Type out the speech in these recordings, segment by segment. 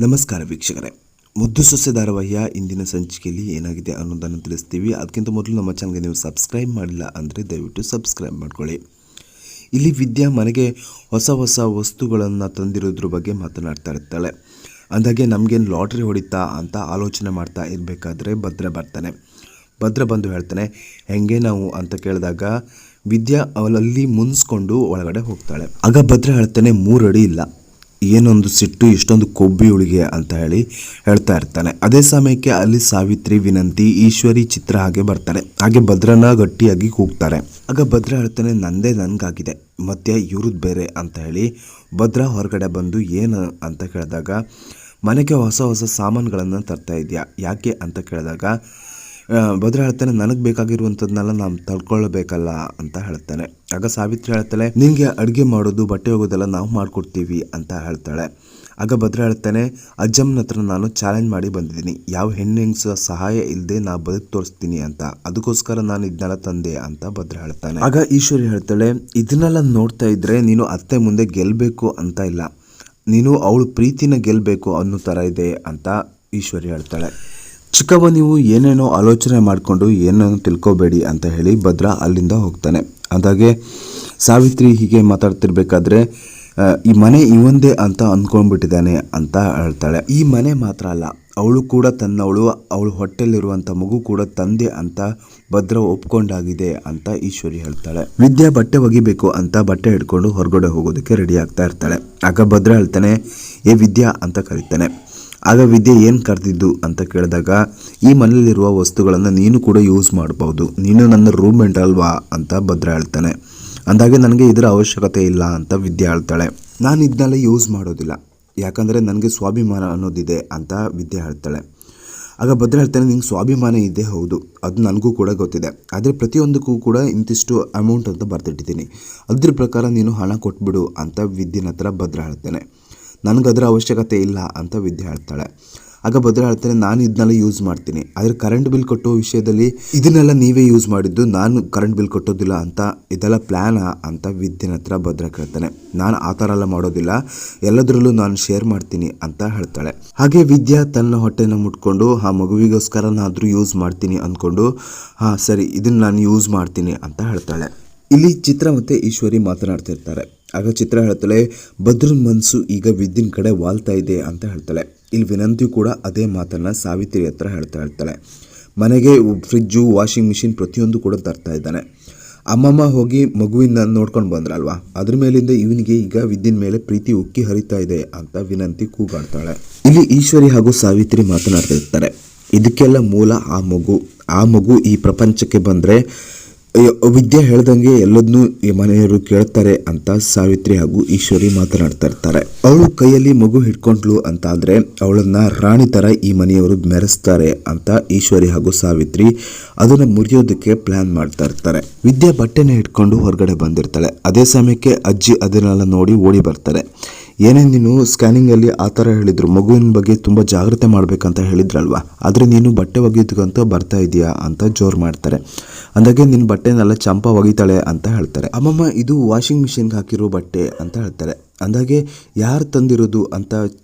ನಮಸ್ಕಾರ ವೀಕ್ಷಕರೇ, ಮುದ್ದು ಸೊಸೆ ಧಾರಾವಾಹಿಯ ಇಂದಿನ ಸಂಚಿಕೆಯಲ್ಲಿ ಏನಾಗಿದೆ ಅನ್ನೋದನ್ನು ತಿಳಿಸ್ತೀವಿ. ಅದಕ್ಕಿಂತ ಮೊದಲು ನಮ್ಮ ಚಾನಲ್ಗೆ ನೀವು ಸಬ್ಸ್ಕ್ರೈಬ್ ಮಾಡಿಲ್ಲ ಅಂದರೆ ದಯವಿಟ್ಟು ಸಬ್ಸ್ಕ್ರೈಬ್ ಮಾಡ್ಕೊಳ್ಳಿ. ಇಲ್ಲಿ ವಿದ್ಯಾ ಮನೆಗೆ ಹೊಸ ಹೊಸ ವಸ್ತುಗಳನ್ನು ತಂದಿರೋದ್ರ ಬಗ್ಗೆ ಮಾತನಾಡ್ತಾ ಇರ್ತಾಳೆ. ಅಂದಾಗೆ ನಮಗೇನು ಲಾಟ್ರಿ ಹೊಡಿತಾ ಅಂತ ಆಲೋಚನೆ ಮಾಡ್ತಾ ಇರಬೇಕಾದ್ರೆ ಭದ್ರ ಬರ್ತಾನೆ. ಭದ್ರ ಬಂದು ಹೇಳ್ತಾನೆ, ಹೆಂಗೆ ನಾವು ಅಂತ ಕೇಳಿದಾಗ ವಿದ್ಯಾ ಅವಳಲ್ಲಿ ಮುನ್ಸ್ಕೊಂಡು ಒಳಗಡೆ ಹೋಗ್ತಾಳೆ. ಆಗ ಭದ್ರ ಹೇಳ್ತಾನೆ, 3 ಅಡಿ ಇಲ್ಲ, ಏನೊಂದು ಸಿಟ್ಟು, ಇಷ್ಟೊಂದು ಕೊಬ್ಬಿ ಉಳಿಗೆ ಅಂತ ಹೇಳ್ತಾ ಇರ್ತಾನೆ. ಅದೇ ಸಮಯಕ್ಕೆ ಅಲ್ಲಿ ಸಾವಿತ್ರಿ, ವಿನಂತಿ, ಈಶ್ವರಿ, ಚಿತ್ರ ಹಾಗೆ ಬರ್ತಾರೆ. ಹಾಗೆ ಭದ್ರನ ಗಟ್ಟಿಯಾಗಿ ಕೂಗ್ತಾರೆ. ಆಗ ಭದ್ರ ಹೇಳ್ತಾನೆ, ನಂದೇ ನನಗಾಗಿದೆ, ಮತ್ತೆ ಇವ್ರದ್ದು ಬೇರೆ ಅಂತ ಹೇಳಿ ಭದ್ರ ಹೊರಗಡೆ ಬಂದು ಏನು ಅಂತ ಕೇಳಿದಾಗ, ಮನೆಗೆ ಹೊಸ ಹೊಸ ಸಾಮಾನುಗಳನ್ನು ತರ್ತಾ ಇದೆಯಾ, ಯಾಕೆ ಅಂತ ಕೇಳಿದಾಗ ಭದ್ರ ಹೇಳ್ತಾನೆ, ನನಗೆ ಬೇಕಾಗಿರುವಂಥದ್ದನ್ನೆಲ್ಲ ನಾವು ತಡ್ಕೊಳ್ಬೇಕಲ್ಲ ಅಂತ ಹೇಳ್ತಾನೆ. ಆಗ ಸಾವಿತ್ರಿ ಹೇಳ್ತಾಳೆ, ನಿನಗೆ ಅಡುಗೆ ಮಾಡೋದು, ಬಟ್ಟೆ ಹೋಗೋದೆಲ್ಲ ನಾವು ಮಾಡಿಕೊಡ್ತೀವಿ ಅಂತ ಹೇಳ್ತಾಳೆ. ಆಗ ಭದ್ರ ಹೇಳ್ತಾನೆ, ಅಜ್ಜಮ್ಮನ ಹತ್ರ ನಾನು ಚಾಲೆಂಜ್ ಮಾಡಿ ಬಂದಿದ್ದೀನಿ, ಯಾವ ಹೆಣ್ಣಿನ ಸಹಾಯ ಇಲ್ಲದೆ ನಾ ಬದುಕು ತೋರಿಸ್ತೀನಿ ಅಂತ, ಅದಕ್ಕೋಸ್ಕರ ನಾನು ಇದನ್ನೆಲ್ಲ ತಂದೆ ಅಂತ ಭದ್ರ ಹೇಳ್ತಾನೆ. ಆಗ ಈಶ್ವರಿ ಹೇಳ್ತಾಳೆ, ಇದನ್ನೆಲ್ಲ ನೋಡ್ತಾ ಇದ್ರೆ ನೀನು ಅತ್ತೆ ಮುಂದೆ ಗೆಲ್ಲಬೇಕು ಅಂತ ಇಲ್ಲ, ನೀನು ಅವಳು ಪ್ರೀತಿನ ಗೆಲ್ಲಬೇಕು ಅನ್ನೋ ಥರ ಇದೆ ಅಂತ ಈಶ್ವರಿ ಹೇಳ್ತಾಳೆ. ಚಿಕ್ಕವ್ವ, ನೀವು ಏನೇನೋ ಆಲೋಚನೆ ಮಾಡಿಕೊಂಡು ಏನೇನೋ ತಿಳ್ಕೊಬೇಡಿ ಅಂತ ಹೇಳಿ ಭದ್ರ ಅಲ್ಲಿಂದ ಹೋಗ್ತಾನೆ. ಅದಾಗೆ ಸಾವಿತ್ರಿ ಹೀಗೆ ಮಾತಾಡ್ತಿರ್ಬೇಕಾದ್ರೆ ಈ ಮನೆ ಇವಂದೇ ಅಂತ ಅಂದ್ಕೊಂಡ್ಬಿಟ್ಟಿದ್ದಾನೆ ಅಂತ ಹೇಳ್ತಾಳೆ. ಈ ಮನೆ ಮಾತ್ರ ಅಲ್ಲ, ಅವಳು ಕೂಡ ಅವಳು ಹೊಟ್ಟೆಲಿರುವಂಥ ಮಗು ಕೂಡ ತಂದೆ ಅಂತ ಭದ್ರ ಒಪ್ಕೊಂಡಾಗಿದೆ ಅಂತ ಈಶ್ವರಿ ಹೇಳ್ತಾಳೆ. ವಿದ್ಯಾ ಬಟ್ಟೆ ಒಗಿಬೇಕು ಅಂತ ಬಟ್ಟೆ ಹಿಡ್ಕೊಂಡು ಹೊರಗಡೆ ಹೋಗೋದಕ್ಕೆ ರೆಡಿ ಆಗ್ತಾ ಇರ್ತಾಳೆ. ಆಗ ಭದ್ರ ಹೇಳ್ತಾನೆ, ಏ ವಿದ್ಯಾ ಅಂತ ಕರೀತಾನೆ. ಆಗ ವಿದ್ಯೆ ಏನು ಕರೆದಿದ್ದು ಅಂತ ಕೇಳಿದಾಗ, ಈ ಮನೆಯಲ್ಲಿರುವ ವಸ್ತುಗಳನ್ನು ನೀನು ಕೂಡ ಯೂಸ್ ಮಾಡ್ಬೋದು, ನೀನು ನನ್ನ ರೂಮ್ಮೇಟ್ ಅಲ್ವಾ ಅಂತ ಭದ್ರ ಹೇಳ್ತಾನೆ. ಅಂದಾಗೆ ನನಗೆ ಇದರ ಅವಶ್ಯಕತೆ ಇಲ್ಲ ಅಂತ ವಿದ್ಯೆ ಹೇಳ್ತಾಳೆ. ನಾನು ಇದನ್ನೆಲ್ಲ ಯೂಸ್ ಮಾಡೋದಿಲ್ಲ, ಯಾಕಂದರೆ ನನಗೆ ಸ್ವಾಭಿಮಾನ ಅನ್ನೋದಿದೆ ಅಂತ ವಿದ್ಯೆ ಹೇಳ್ತಾಳೆ. ಆಗ ಭದ್ರ ಹೇಳ್ತಾನೆ, ನಿಂಗೆ ಸ್ವಾಭಿಮಾನ ಇದೆ, ಹೌದು, ಅದು ನನಗೂ ಕೂಡ ಗೊತ್ತಿದೆ, ಆದರೆ ಪ್ರತಿಯೊಂದಕ್ಕೂ ಕೂಡ ಇಂತಿಷ್ಟು ಅಮೌಂಟ್ ಅಂತ ಬರ್ತಿಟ್ಟಿದ್ದೀನಿ, ಅದ್ರ ಪ್ರಕಾರ ನೀನು ಹಣ ಕೊಟ್ಬಿಡು ಅಂತ ವಿದ್ಯೆನ ಹತ್ರ ಭದ್ರ ಹೇಳ್ತಾನೆ. ನನಗದರ ಅವಶ್ಯಕತೆ ಇಲ್ಲ ಅಂತ ವಿದ್ಯೆ ಹೇಳ್ತಾಳೆ. ಆಗ ಭದ್ರ ಹೇಳ್ತಾನೆ, ನಾನು ಇದನ್ನೆಲ್ಲ ಯೂಸ್ ಮಾಡ್ತೀನಿ, ಆದರೆ ಕರೆಂಟ್ ಬಿಲ್ ಕಟ್ಟೋ ವಿಷಯದಲ್ಲಿ ಇದನ್ನೆಲ್ಲ ನೀವೇ ಯೂಸ್ ಮಾಡಿದ್ದು, ನಾನು ಕರೆಂಟ್ ಬಿಲ್ ಕಟ್ಟೋದಿಲ್ಲ ಅಂತ, ಇದೆಲ್ಲ ಪ್ಲ್ಯಾನಾ ಅಂತ ವಿದ್ಯೆನ ಹತ್ರ ಭದ್ರ ಕೇಳ್ತಾನೆ. ನಾನು ಆ ಥರ ಎಲ್ಲ ಮಾಡೋದಿಲ್ಲ, ಎಲ್ಲದರಲ್ಲೂ ನಾನು ಶೇರ್ ಮಾಡ್ತೀನಿ ಅಂತ ಹೇಳ್ತಾಳೆ. ಹಾಗೆ ವಿದ್ಯಾ ತನ್ನ ಹೊಟ್ಟೆನ ಮುಟ್ಕೊಂಡು, ಆ ಮಗುವಿಗೋಸ್ಕರನಾದರೂ ಯೂಸ್ ಮಾಡ್ತೀನಿ ಅಂದ್ಕೊಂಡು, ಹಾಂ ಸರಿ ಇದನ್ನು ನಾನು ಯೂಸ್ ಮಾಡ್ತೀನಿ ಅಂತ ಹೇಳ್ತಾಳೆ. ಇಲ್ಲಿ ಚಿತ್ರ ಮತ್ತು ಈಶ್ವರಿ ಮಾತನಾಡ್ತಿರ್ತಾರೆ. ಆಗ ಚಿತ್ರ ಹೇಳ್ತಾಳೆ, ಭದ್ರನ ಮನಸ್ಸು ಈಗ ವಿದ್ಯನ ಕಡೆ ವಾಲ್ತಾ ಇದೆ ಅಂತ ಹೇಳ್ತಾಳೆ. ಇಲ್ಲಿ ವಿನಂತಿ ಕೂಡ ಅದೇ ಮಾತನ್ನು ಸಾವಿತ್ರಿ ಹತ್ರ ಹೇಳ್ತಾಳೆ. ಮನೆಗೆ ಫ್ರಿಜ್ಜು, ವಾಷಿಂಗ್ ಮಿಷಿನ್ ಪ್ರತಿಯೊಂದು ಕೂಡ ತರ್ತಾ ಇದ್ದಾನೆ. ಅಮ್ಮಮ್ಮ ಹೋಗಿ ಮಗುವಿನ ನೋಡ್ಕೊಂಡು ಬಂದ್ರಲ್ವಾ, ಅದ್ರ ಮೇಲಿಂದ ಇವನಿಗೆ ಈಗ ವಿದ್ಯನ ಮೇಲೆ ಪ್ರೀತಿ ಉಕ್ಕಿ ಹರಿತಾ ಇದೆ ಅಂತ ವಿನಂತಿ ಕೂಗಾಡ್ತಾಳೆ. ಇಲ್ಲಿ ಈಶ್ವರಿ ಹಾಗೂ ಸಾವಿತ್ರಿ ಮಾತನಾಡ್ತಾ ಇರ್ತಾರೆ. ಇದಕ್ಕೆಲ್ಲ ಮೂಲ ಆ ಮಗು ಈ ಪ್ರಪಂಚಕ್ಕೆ ಬಂದರೆ ವಿದ್ಯೆ ಹೇಳ್ದಂಗೆ ಎಲ್ಲದನ್ನೂ ಈ ಮನೆಯವರು ಕೇಳ್ತಾರೆ ಅಂತ ಸಾವಿತ್ರಿ ಹಾಗೂ ಈಶ್ವರಿ ಮಾತನಾಡ್ತಾ ಇರ್ತಾರೆ. ಅವಳು ಕೈಯಲ್ಲಿ ಮಗು ಹಿಡ್ಕೊಂಡ್ಲು ಅಂತ ಆದರೆ ಅವಳನ್ನ ರಾಣಿ ಥರ ಈ ಮನೆಯವರು ಮೆರೆಸ್ತಾರೆ ಅಂತ ಈಶ್ವರಿ ಹಾಗೂ ಸಾವಿತ್ರಿ ಅದನ್ನು ಮುರಿಯೋದಕ್ಕೆ ಪ್ಲಾನ್ ಮಾಡ್ತಾ ಇರ್ತಾರೆ. ವಿದ್ಯೆ ಬಟ್ಟೆನ ಹಿಡ್ಕೊಂಡು ಹೊರಗಡೆ ಬಂದಿರ್ತಾಳೆ. ಅದೇ ಸಮಯಕ್ಕೆ ಅಜ್ಜಿ ಅದನ್ನೆಲ್ಲ ನೋಡಿ ಓಡಿ ಬರ್ತಾರೆ. ಏನೇ ನೀನು ಸ್ಕ್ಯಾನಿಂಗಲ್ಲಿ ಆ ಥರ ಹೇಳಿದ್ರು, ಮಗುವಿನ ಬಗ್ಗೆ ತುಂಬ ಜಾಗ್ರತೆ ಮಾಡಬೇಕಂತ ಹೇಳಿದ್ರಲ್ವಾ, ಆದರೆ ನೀನು ಬಟ್ಟೆ ಒಗೆಯೋದಕ್ಕಂತ ಬರ್ತಾ ಇದೆಯಾ ಅಂತ ಜೋರು ಮಾಡ್ತಾರೆ. ಅಂದಾಗೆ ನಿನ್ನ ಬಟ್ಟೆನೆಲ್ಲ ಚಂಪ ಒಗಿತಾಳೆ ಅಂತ ಹೇಳ್ತಾರೆ. ಅಮ್ಮಮ್ಮ, ಇದು ವಾಷಿಂಗ್ ಮಿಷಿನ್ಗೆ ಹಾಕಿರೋ ಬಟ್ಟೆ ಅಂತ ಹೇಳ್ತಾರೆ. ಅಂದಾಗೆ ಯಾರು ತಂದಿರೋದು ಅಂತ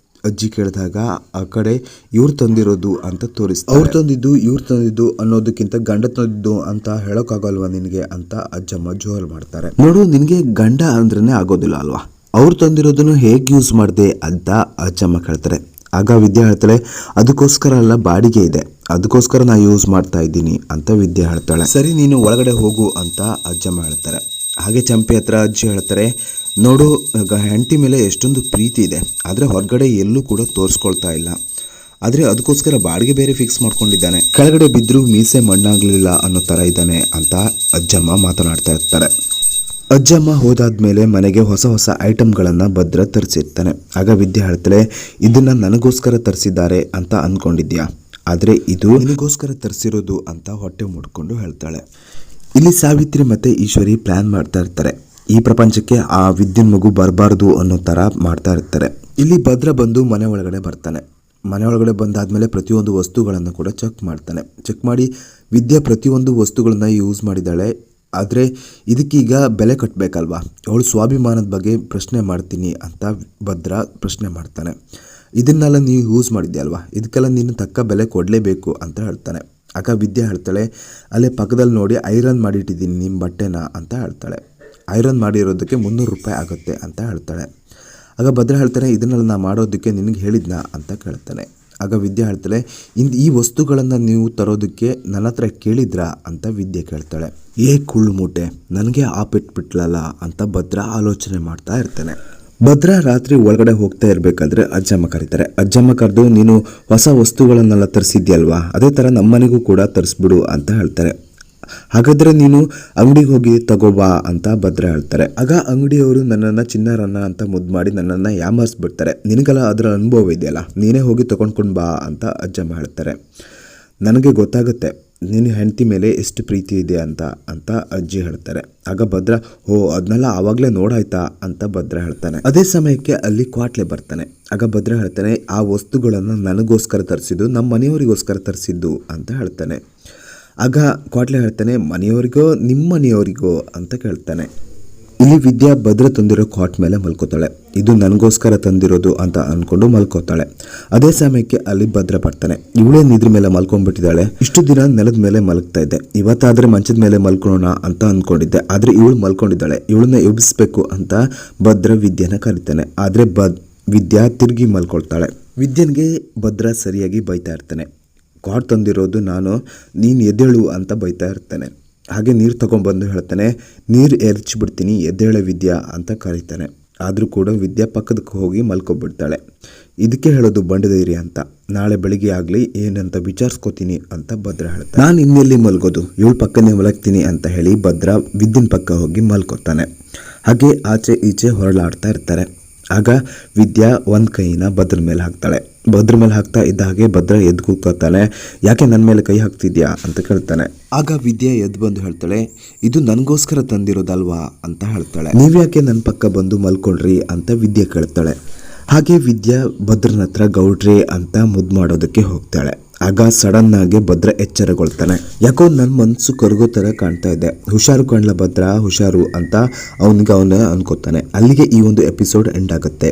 ಅಜ್ಜಿ ಕೇಳಿದಾಗ ಆ ಕಡೆ ಇವ್ರು ತಂದಿರೋದು ಅಂತ ತೋರಿಸ್ತಾರೆ. ಅವ್ರು ತಂದಿದ್ದು ಇವ್ರು ತಂದಿದ್ದು ಅನ್ನೋದಕ್ಕಿಂತ ಗಂಡ ತಂದಿದ್ದು ಅಂತ ಹೇಳೋಕ್ಕಾಗಲ್ವಾ ನಿನಗೆ ಅಂತ ಅಜ್ಜಮ್ಮ ಜೋರು ಮಾಡ್ತಾರೆ. ನೋಡು, ನಿನಗೆ ಗಂಡ ಅಂದ್ರೇ ಆಗೋದಿಲ್ಲ ಅಲ್ವಾ, ಅವ್ರು ತಂದಿರೋದನ್ನು ಹೇಗೆ ಯೂಸ್ ಮಾಡಿದೆ ಅಂತ ಅಜ್ಜಮ್ಮ ಕೇಳ್ತಾರೆ. ಆಗ ವಿದ್ಯೆ ಹೇಳ್ತಾಳೆ, ಅದಕ್ಕೋಸ್ಕರ ಎಲ್ಲ ಬಾಡಿಗೆ ಇದೆ, ಅದಕ್ಕೋಸ್ಕರ ನಾ ಯೂಸ್ ಮಾಡ್ತಾ ಇದ್ದೀನಿ ಅಂತ ವಿದ್ಯೆ ಹೇಳ್ತಾಳೆ. ಸರಿ, ನೀನು ಒಳಗಡೆ ಹೋಗು ಅಂತ ಅಜ್ಜಮ್ಮ ಹೇಳ್ತಾರೆ. ಹಾಗೆ ಚಂಪಿ ಹತ್ರ ಅಜ್ಜಿ ಹೇಳ್ತಾರೆ, ನೋಡು, ಹೆಂಡತಿ ಮೇಲೆ ಎಷ್ಟೊಂದು ಪ್ರೀತಿ ಇದೆ, ಆದರೆ ಹೊರಗಡೆ ಎಲ್ಲೂ ಕೂಡ ತೋರಿಸ್ಕೊಳ್ತಾ ಇಲ್ಲ, ಆದರೆ ಅದಕ್ಕೋಸ್ಕರ ಬಾಡಿಗೆ ಬೇರೆ ಫಿಕ್ಸ್ ಮಾಡ್ಕೊಂಡಿದ್ದಾನೆ, ಕೆಳಗಡೆ ಬಿದ್ದರೂ ಮೀಸೆ ಮಣ್ಣಾಗಲಿಲ್ಲ ಅನ್ನೋ ಥರ ಇದ್ದಾನೆ ಅಂತ ಅಜ್ಜಮ್ಮ ಮಾತನಾಡ್ತಾ ಇರ್ತಾರೆ. ಅಜ್ಜಮ್ಮ ಹೋದಾದ್ಮೇಲೆ ಮನೆಗೆ ಹೊಸ ಹೊಸ ಐಟಮ್ಗಳನ್ನು ಭದ್ರ ತರಿಸಿರ್ತಾನೆ. ಆಗ ವಿದ್ಯೆ ಹೇಳ್ತಾಳೆ, ಇದನ್ನು ನನಗೋಸ್ಕರ ತರಿಸಿದ್ದಾರೆ ಅಂತ ಅಂದ್ಕೊಂಡಿದ್ಯಾ, ಆದರೆ ಇದು ನಿನಗೋಸ್ಕರ ತರಿಸಿರೋದು ಅಂತ ಹೊಟ್ಟೆ ಮುಡ್ಕೊಂಡು ಹೇಳ್ತಾಳೆ. ಇಲ್ಲಿ ಸಾವಿತ್ರಿ ಮತ್ತು ಈಶ್ವರಿ ಪ್ಲ್ಯಾನ್ ಮಾಡ್ತಾ ಇರ್ತಾರೆ. ಈ ಪ್ರಪಂಚಕ್ಕೆ ಆ ವಿದ್ಯನ್ ಮಗು ಬರಬಾರ್ದು ಅನ್ನೋ ಥರ ಮಾಡ್ತಾ ಇರ್ತಾರೆ. ಇಲ್ಲಿ ಭದ್ರ ಬಂದು ಮನೆ ಒಳಗಡೆ ಬರ್ತಾನೆ. ಮನೆ ಒಳಗಡೆ ಬಂದಾದಮೇಲೆ ಪ್ರತಿಯೊಂದು ವಸ್ತುಗಳನ್ನು ಕೂಡ ಚೆಕ್ ಮಾಡಿ ವಿದ್ಯೆ ಪ್ರತಿಯೊಂದು ವಸ್ತುಗಳನ್ನು ಯೂಸ್ ಮಾಡಿದ್ದಾಳೆ. ಆದರೆ ಇದಕ್ಕೀಗ ಬೆಲೆ ಕಟ್ಟಬೇಕಲ್ವಾ, ಅವಳು ಸ್ವಾಭಿಮಾನದ ಬಗ್ಗೆ ಪ್ರಶ್ನೆ ಮಾಡ್ತೀನಿ ಅಂತ ಭದ್ರ ಪ್ರಶ್ನೆ ಮಾಡ್ತಾನೆ. ಇದನ್ನೆಲ್ಲ ನೀವು ಯೂಸ್ ಮಾಡಿದ್ದೆ ಅಲ್ವಾ, ಇದಕ್ಕೆಲ್ಲ ನೀನು ತಕ್ಕ ಬೆಲೆ ಕೊಡಲೇಬೇಕು ಅಂತ ಹೇಳ್ತಾನೆ. ಆಗ ವಿದ್ಯೆ ಹೇಳ್ತಾಳೆ, ಅಲ್ಲೇ ಪಕ್ಕದಲ್ಲಿ ನೋಡಿ ಐರನ್ ಮಾಡಿಟ್ಟಿದ್ದೀನಿ ನಿಮ್ಮ ಬಟ್ಟೆನ ಅಂತ ಹೇಳ್ತಾಳೆ. ಐರನ್ ಮಾಡಿರೋದಕ್ಕೆ 300 ರೂಪಾಯಿ ಆಗುತ್ತೆ ಅಂತ ಹೇಳ್ತಾಳೆ. ಆಗ ಭದ್ರ ಹೇಳ್ತಾನೆ, ಇದನ್ನೆಲ್ಲ ನಾ ಮಾಡೋದಕ್ಕೆ ನಿನಗೆ ಹೇಳಿದ್ನಾ ಅಂತ ಕೇಳ್ತಾನೆ. ಆಗ ವಿದ್ಯೆ ಹೇಳ್ತಾಳೆ, ಈ ವಸ್ತುಗಳನ್ನು ನೀವು ತರೋದಕ್ಕೆ ನನ್ನ ಹತ್ರ ಕೇಳಿದ್ರಾ ಅಂತ ವಿದ್ಯೆ ಕೇಳ್ತಾಳೆ. ಕುಳ್ಳು ಮೂಟೆ, ನನಗೆ ಬಿಟ್ಲಲ್ಲ ಅಂತ ಭದ್ರ ಆಲೋಚನೆ ಮಾಡ್ತಾ ಇರ್ತಾನೆ. ಭದ್ರ ರಾತ್ರಿ ಒಳಗಡೆ ಹೋಗ್ತಾ ಇರಬೇಕಾದ್ರೆ ಅಜ್ಜಮ್ಮ ಕರೀತಾರೆ. ಅಜ್ಜಮ್ಮ ಕರೆದು, ನೀನು ಹೊಸ ವಸ್ತುಗಳನ್ನೆಲ್ಲ ತರಿಸಿದ್ಯಲ್ವಾ, ಅದೇ ಥರ ನಮ್ಮನೆಗೂ ಕೂಡ ತರಿಸ್ಬಿಡು ಅಂತ ಹೇಳ್ತಾರೆ. ಹಾಗಾದರೆ ನೀನು ಅಂಗಡಿಗೆ ಹೋಗಿ ತಗೋಬಾ ಅಂತ ಭದ್ರ ಹೇಳ್ತಾರೆ. ಆಗ ಅಂಗಡಿಯವರು ನನ್ನನ್ನು ಚಿನ್ನಾರನ್ನ ಅಂತ ಮುದ್ದು ಮಾಡಿ ನನ್ನನ್ನು ಯಾಮಾರಿಸ್ಬಿಡ್ತಾರೆ. ನಿನಗೆಲ್ಲ ಅದರ ಅನುಭವ ಇದೆಯಲ್ಲ, ನೀನೇ ಹೋಗಿ ತೊಗೊಂಡ್ಕೊಂಡು ಬಾ ಅಂತ ಅಜ್ಜಮ್ಮ ಹೇಳ್ತಾರೆ. ನನಗೆ ಗೊತ್ತಾಗುತ್ತೆ ನಿನ್ನ ಹೆಂಡತಿ ಮೇಲೆ ಎಷ್ಟು ಪ್ರೀತಿ ಇದೆ ಅಂತ ಅಜ್ಜಿ ಹೇಳ್ತಾರೆ. ಆಗ ಭದ್ರ, ಅದನ್ನೆಲ್ಲ ಆವಾಗಲೇ ನೋಡಾಯ್ತಾ ಅಂತ ಭದ್ರ ಹೇಳ್ತಾನೆ. ಅದೇ ಸಮಯಕ್ಕೆ ಅಲ್ಲಿ ಕ್ವಾಟ್ಲೆ ಬರ್ತಾನೆ. ಆಗ ಭದ್ರ ಹೇಳ್ತಾನೆ, ಆ ವಸ್ತುಗಳನ್ನು ನನಗೋಸ್ಕರ ತರಿಸಿದ್ದು, ನಮ್ಮ ಮನೆಯವರಿಗೋಸ್ಕರ ತರಿಸಿದ್ದು ಅಂತ ಹೇಳ್ತಾನೆ. ಆಗ ಕ್ವಾಟ್ಲೆ ಹೇಳ್ತಾನೆ, ಮನೆಯವರಿಗೋ ನಿಮ್ಮ ಮನೆಯವರಿಗೋ ಅಂತ ಕೇಳ್ತಾನೆ. ಇಲ್ಲಿ ವಿದ್ಯಾ ಭದ್ರ ತಂದಿರೋ ಕಾಟ್ ಮೇಲೆ ಮಲ್ಕೋತಾಳೆ. ಇದು ನನಗೋಸ್ಕರ ತಂದಿರೋದು ಅಂತ ಅಂದ್ಕೊಂಡು ಮಲ್ಕೋತಾಳೆ. ಅದೇ ಸಮಯಕ್ಕೆ ಅಲ್ಲಿ ಭದ್ರ ಬರ್ತಾನೆ. ಇವಳೇ ನಿದ್ರ ಮೇಲೆ ಮಲ್ಕೊಂಡ್ಬಿಟ್ಟಿದ್ದಾಳೆ, ಇಷ್ಟು ದಿನ ನೆಲದ ಮೇಲೆ ಮಲಗ್ತಾ ಇದ್ದೆ, ಇವತ್ತಾದರೆ ಮಂಚದ ಮೇಲೆ ಮಲ್ಕೊಳ್ಳೋಣ ಅಂತ ಅಂದ್ಕೊಂಡಿದ್ದೆ, ಆದರೆ ಇವಳು ಮಲ್ಕೊಂಡಿದ್ದಾಳೆ, ಇವಳನ್ನ ಎಬ್ಬಿಸ್ಬೇಕು ಅಂತ ಭದ್ರ ವಿದ್ಯೆನ ಕರಿತಾನೆ. ಆದರೆ ವಿದ್ಯಾ ತಿರುಗಿ ಮಲ್ಕೊಳ್ತಾಳೆ. ವಿದ್ಯನ್ಗೆ ಭದ್ರ ಸರಿಯಾಗಿ ಬೈತಾ ಇರ್ತಾನೆ. ಕಾಟ್ ತಂದಿರೋದು ನಾನು, ನೀನು ಎದ್ದೇಳು ಅಂತ ಬೈತಾ ಇರ್ತಾನೆ. ಹಾಗೆ ನೀರು ತೊಗೊಂಡ್ಬಂದು ಹೇಳ್ತಾನೆ, ನೀರು ಎರಚಿಬಿಡ್ತೀನಿ ಎದ್ದೇಳೆ ವಿದ್ಯಾ ಅಂತ ಕರೀತಾನೆ. ಆದರೂ ಕೂಡ ವಿದ್ಯಾ ಪಕ್ಕದಕ್ಕೆ ಹೋಗಿ ಮಲ್ಕೊಬಿಡ್ತಾಳೆ. ಇದಕ್ಕೆ ಹೇಳೋದು ಬಂಡಧೈರ್ಯ ಅಂತ. ನಾಳೆ ಬೆಳಿಗ್ಗೆ ಆಗಲಿ ಏನಂತ ವಿಚಾರಿಸ್ಕೋತೀನಿ ಅಂತ ಭದ್ರ ಹೇಳ್ತಾನೆ. ನಾನು ಇನ್ನೆಲ್ಲಿ ಮಲ್ಗೋದು, ಇವಳು ಪಕ್ಕನೇ ಮಲಗ್ತೀನಿ ಅಂತ ಹೇಳಿ ಭದ್ರ ವಿದ್ಯನ್ ಪಕ್ಕ ಹೋಗಿ ಮಲ್ಕೋತಾನೆ. ಹಾಗೆ ಆಚೆ ಈಚೆ ಹೊರಳಾಡ್ತಾ ಇರ್ತಾರೆ. ಆಗ ವಿದ್ಯಾ ಒಂದು ಕೈನ ಭದ್ರ ಮೇಲೆ ಹಾಕ್ತಾಳೆ. ಭದ್ರ ಮೇಲೆ ಹಾಕ್ತಾ ಇದ್ದ ಹಾಗೆ ಭದ್ರ ಎದ್ದು ಕೂತ್ಕೋತಾನೆ. ಯಾಕೆ ನನ್ನ ಮೇಲೆ ಕೈ ಹಾಕ್ತಿದ್ಯಾ ಅಂತ ಕೇಳ್ತಾನೆ. ಆಗ ವಿದ್ಯಾ ಎದ್ದು ಬಂದು ಹೇಳ್ತಾಳೆ, ಇದು ನನಗೋಸ್ಕರ ತಂದಿರೋದಲ್ವಾ ಅಂತ ಹೇಳ್ತಾಳೆ. ನೀವ್ಯಾಕೆ ನನ್ನ ಪಕ್ಕ ಬಂದು ಮಲ್ಕೊಳ್ರಿ ಅಂತ ವಿದ್ಯಾ ಕೇಳ್ತಾಳೆ. ಹಾಗೆ ವಿದ್ಯಾ ಭದ್ರನ ಹತ್ರ ಗೌಡ್ರಿ ಅಂತ ಮುದ್ದು ಮಾಡೋದಕ್ಕೆ ಹೋಗ್ತಾಳೆ. ಆಗ ಸಡನ್ ಆಗಿ ಭದ್ರ ಎಚ್ಚರಗೊಳ್ತಾನೆ. ಯಾಕೋ ನನ್ನ ಮನಸ್ಸು ಕರಗೋ ಥರ ಕಾಣ್ತಾ ಇದೆ, ಹುಷಾರು ಕಾಣ್ಲ ಭದ್ರ ಹುಷಾರು ಅಂತ ಅವನಿಗೆ ಅನ್ಕೋತಾನೆ. ಅಲ್ಲಿಗೆ ಈ ಒಂದು ಎಪಿಸೋಡ್ ಎಂಡ್ ಆಗುತ್ತೆ.